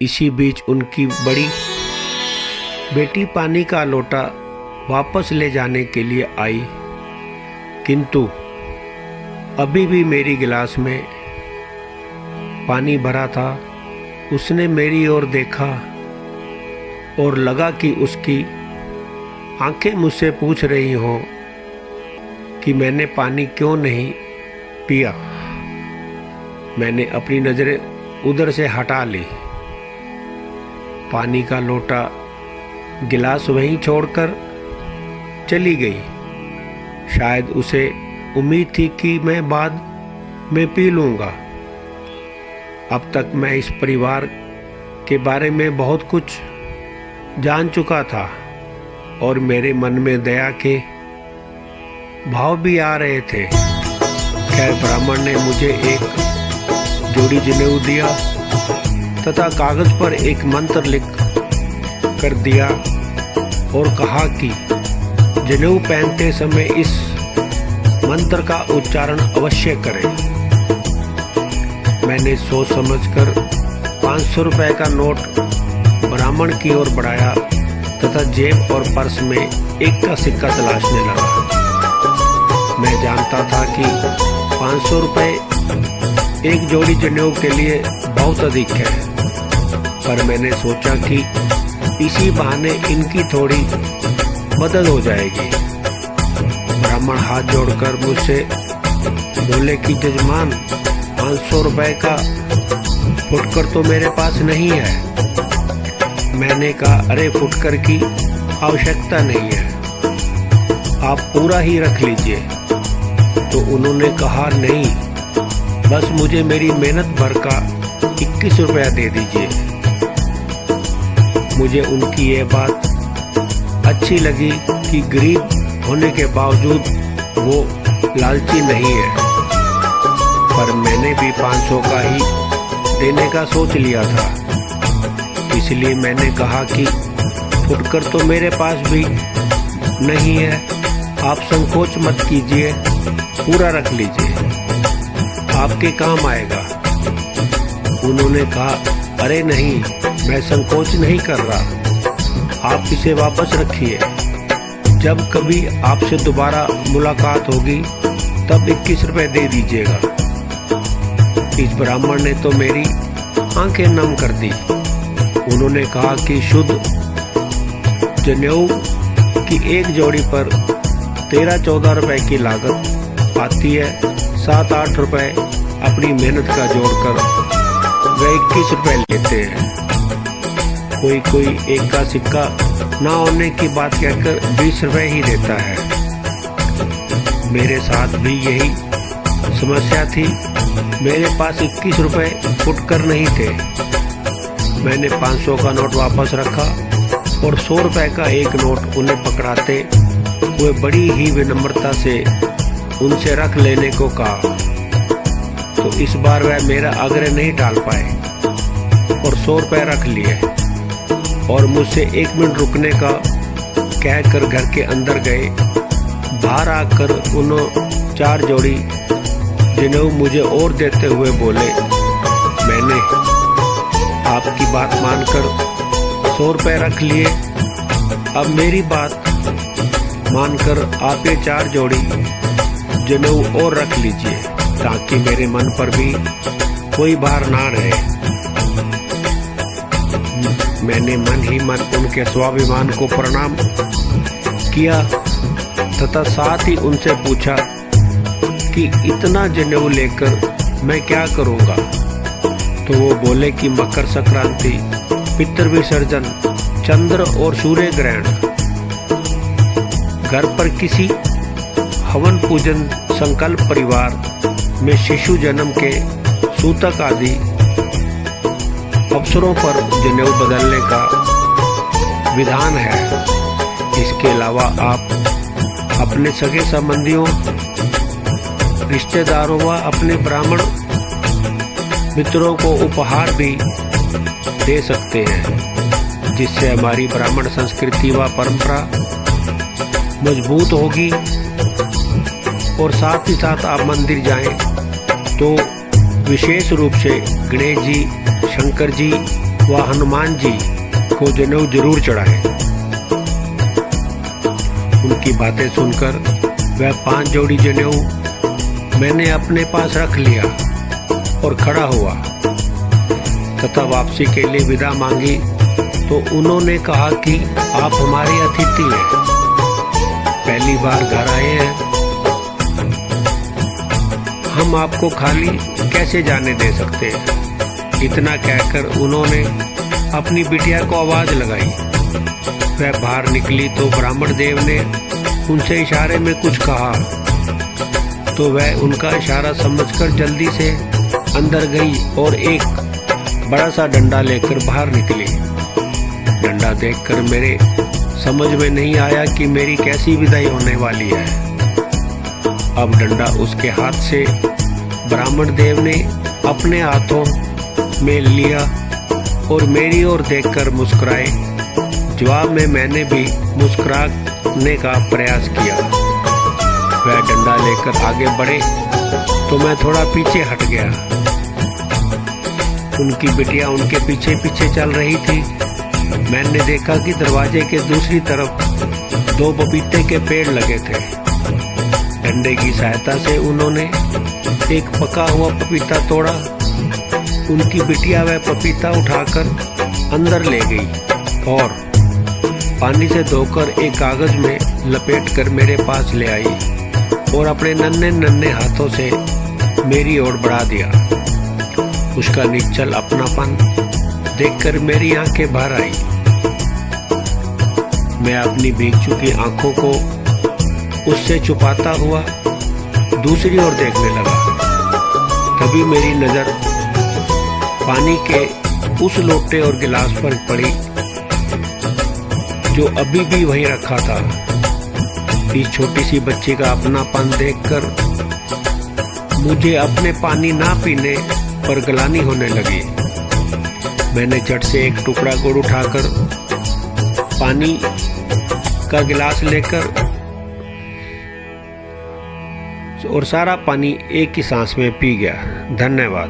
इसी बीच उनकी बड़ी बेटी पानी का लोटा वापस ले जाने के लिए आई, किंतु अभी भी मेरी गिलास में पानी भरा था। उसने मेरी ओर देखा और लगा कि उसकी आंखें मुझसे पूछ रही हों कि मैंने पानी क्यों नहीं पिया। मैंने अपनी नज़रें उधर से हटा ली। पानी का लोटा गिलास वहीं छोड़कर चली गई। शायद उसे उम्मीद थी कि मैं बाद में पी लूँगा। अब तक मैं इस परिवार के बारे में बहुत कुछ जान चुका था और मेरे मन में दया के भाव भी आ रहे थे। खैर, ब्राह्मण ने मुझे एक जोड़ी जनेऊ दिया तथा कागज पर एक मंत्र लिख कर दिया और कहा कि जनेऊ पहनते समय इस मंत्र का उच्चारण अवश्य करें। मैंने सोच समझकर 500 रुपए का नोट ब्राह्मण की ओर बढ़ाया तथा जेब और पर्स में एक का सिक्का तलाशने लगा। मैं जानता था कि 500 रुपए एक जोड़ी जनेऊ के लिए बहुत अधिक है, पर मैंने सोचा कि इसी बहाने इनकी थोड़ी मदद हो जाएगी। ब्राह्मण हाथ जोड़कर मुझसे बोले कि जजमान, 500 रुपए का फुटकर तो मेरे पास नहीं है। मैंने कहा, अरे फुटकर की आवश्यकता नहीं है, आप पूरा ही रख लीजिए। तो उन्होंने कहा, नहीं, बस मुझे मेरी मेहनत भर का 21 रुपया दे दीजिए। मुझे उनकी ये बात अच्छी लगी कि गरीब होने के बावजूद वो लालची नहीं है, पर मैंने भी 500 का ही देने का सोच लिया था। इसलिए मैंने कहा कि फुटकर तो मेरे पास भी नहीं है, आप संकोच मत कीजिए, पूरा रख लीजिए, आपके काम आएगा। उन्होंने कहा, अरे नहीं, मैं संकोच नहीं कर रहा, आप इसे वापस रखिए। जब कभी आपसे दोबारा मुलाकात होगी तब 21 रुपए दे दीजिएगा। इस ब्राह्मण ने तो मेरी आंखें नम कर दी। उन्होंने कहा कि शुद्ध जनेऊ की एक जोड़ी पर 13-14 रुपए की लागत आती है। 7-8 रुपए अपनी मेहनत का जोड़कर वे 21 रुपए लेते हैं। कोई एक का सिक्का ना होने की बात कहकर 20 रुपए ही देता है। मेरे साथ भी यही समस्या थी। मेरे पास 21 रुपए फुटकर नहीं थे। मैंने 500 का नोट वापस रखा और 100 रुपए का एक नोट उन्हें पकड़ाते हुए बड़ी ही विनम्रता से उनसे रख लेने को कहा। तो इस बार वह मेरा आग्रह नहीं टाल पाए और 100 रुपए रख लिए और मुझसे 1 मिनट रुकने का कहकर घर के अंदर गए। बाहर आकर उन्होंने 4 जोड़ी जनेऊ मुझे और देते हुए बोले, मैंने आपकी बात मानकर 100 रुपए रख लिए। अब मेरी बात मानकर आप ये 4 जोड़ी जनेऊ और रख लीजिए ताकि मेरे मन पर भी कोई भार ना रहे। मैंने मन ही मन उनके स्वाभिमान को प्रणाम किया तथा साथ ही उनसे पूछा कि इतना जनेऊ लेकर मैं क्या करूंगा। तो वो बोले कि मकर संक्रांति, पितृ विसर्जन, चंद्र और सूर्य ग्रहण, घर पर किसी हवन पूजन, संकल्प, परिवार में शिशु जन्म के सूतक आदि अवसरों पर जनेऊ बदलने का विधान है। इसके अलावा आप अपने सगे संबंधियों, रिश्तेदारों व अपने ब्राह्मण मित्रों को उपहार भी दे सकते हैं, जिससे हमारी ब्राह्मण संस्कृति व परंपरा मजबूत होगी। और साथ ही साथ आप मंदिर जाएं तो विशेष रूप से गणेश जी, शंकर जी वह हनुमान जी को जनेऊ जरूर चढ़ाए। उनकी बातें सुनकर वह 5 जोड़ी जनेऊ मैंने अपने पास रख लिया और खड़ा हुआ तथा वापसी के लिए विदा मांगी तो उन्होंने कहा कि आप हमारे अतिथि हैं, पहली बार घर आए हैं, हम आपको खाली कैसे जाने दे सकते हैं। इतना कहकर उन्होंने अपनी बिटिया को आवाज लगाई। वह बाहर निकली तो ब्राह्मण देव ने उनसे इशारे में कुछ कहा तो वह उनका इशारा समझकर जल्दी से अंदर गई और एक बड़ा सा डंडा लेकर बाहर निकली। डंडा देखकर मेरे समझ में नहीं आया कि मेरी कैसी विदाई होने वाली है। अब डंडा उसके हाथ से ब्राह्मण देव ने अपने हाथों में लिया और मेरी ओर देखकर मुस्कुराए। जवाब में मैंने भी मुस्कुराने का प्रयास किया। वह डंडा लेकर आगे बढ़े तो मैं थोड़ा पीछे हट गया। उनकी बिटिया उनके पीछे पीछे चल रही थी। मैंने देखा कि दरवाजे के दूसरी तरफ 2 पपीते के पेड़ लगे थे। डंडे की सहायता से उन्होंने एक पका हुआ पपीता तोड़ा। उनकी बिटिया वह पपीता उठाकर अंदर ले गई और पानी से धोकर एक कागज में लपेटकर मेरे पास ले आई और अपने नन्हे नन्हे हाथों से मेरी ओर बढ़ा दिया। उसका निश्चल अपनापन देखकर मेरी आंखें भर आई। मैं अपनी भीग चुकी आंखों को उससे छुपाता हुआ दूसरी ओर देखने लगा। तभी मेरी नजर पानी के उस लोटे और गिलास पर पड़ी जो अभी भी वहीं रखा था। इस छोटी सी बच्ची का अपनापन देखकर मुझे अपने पानी ना पीने पर गलानी होने लगी। मैंने झट से एक टुकड़ा गुड़ उठाकर पानी का गिलास लेकर और सारा पानी एक ही सांस में पी गया। धन्यवाद।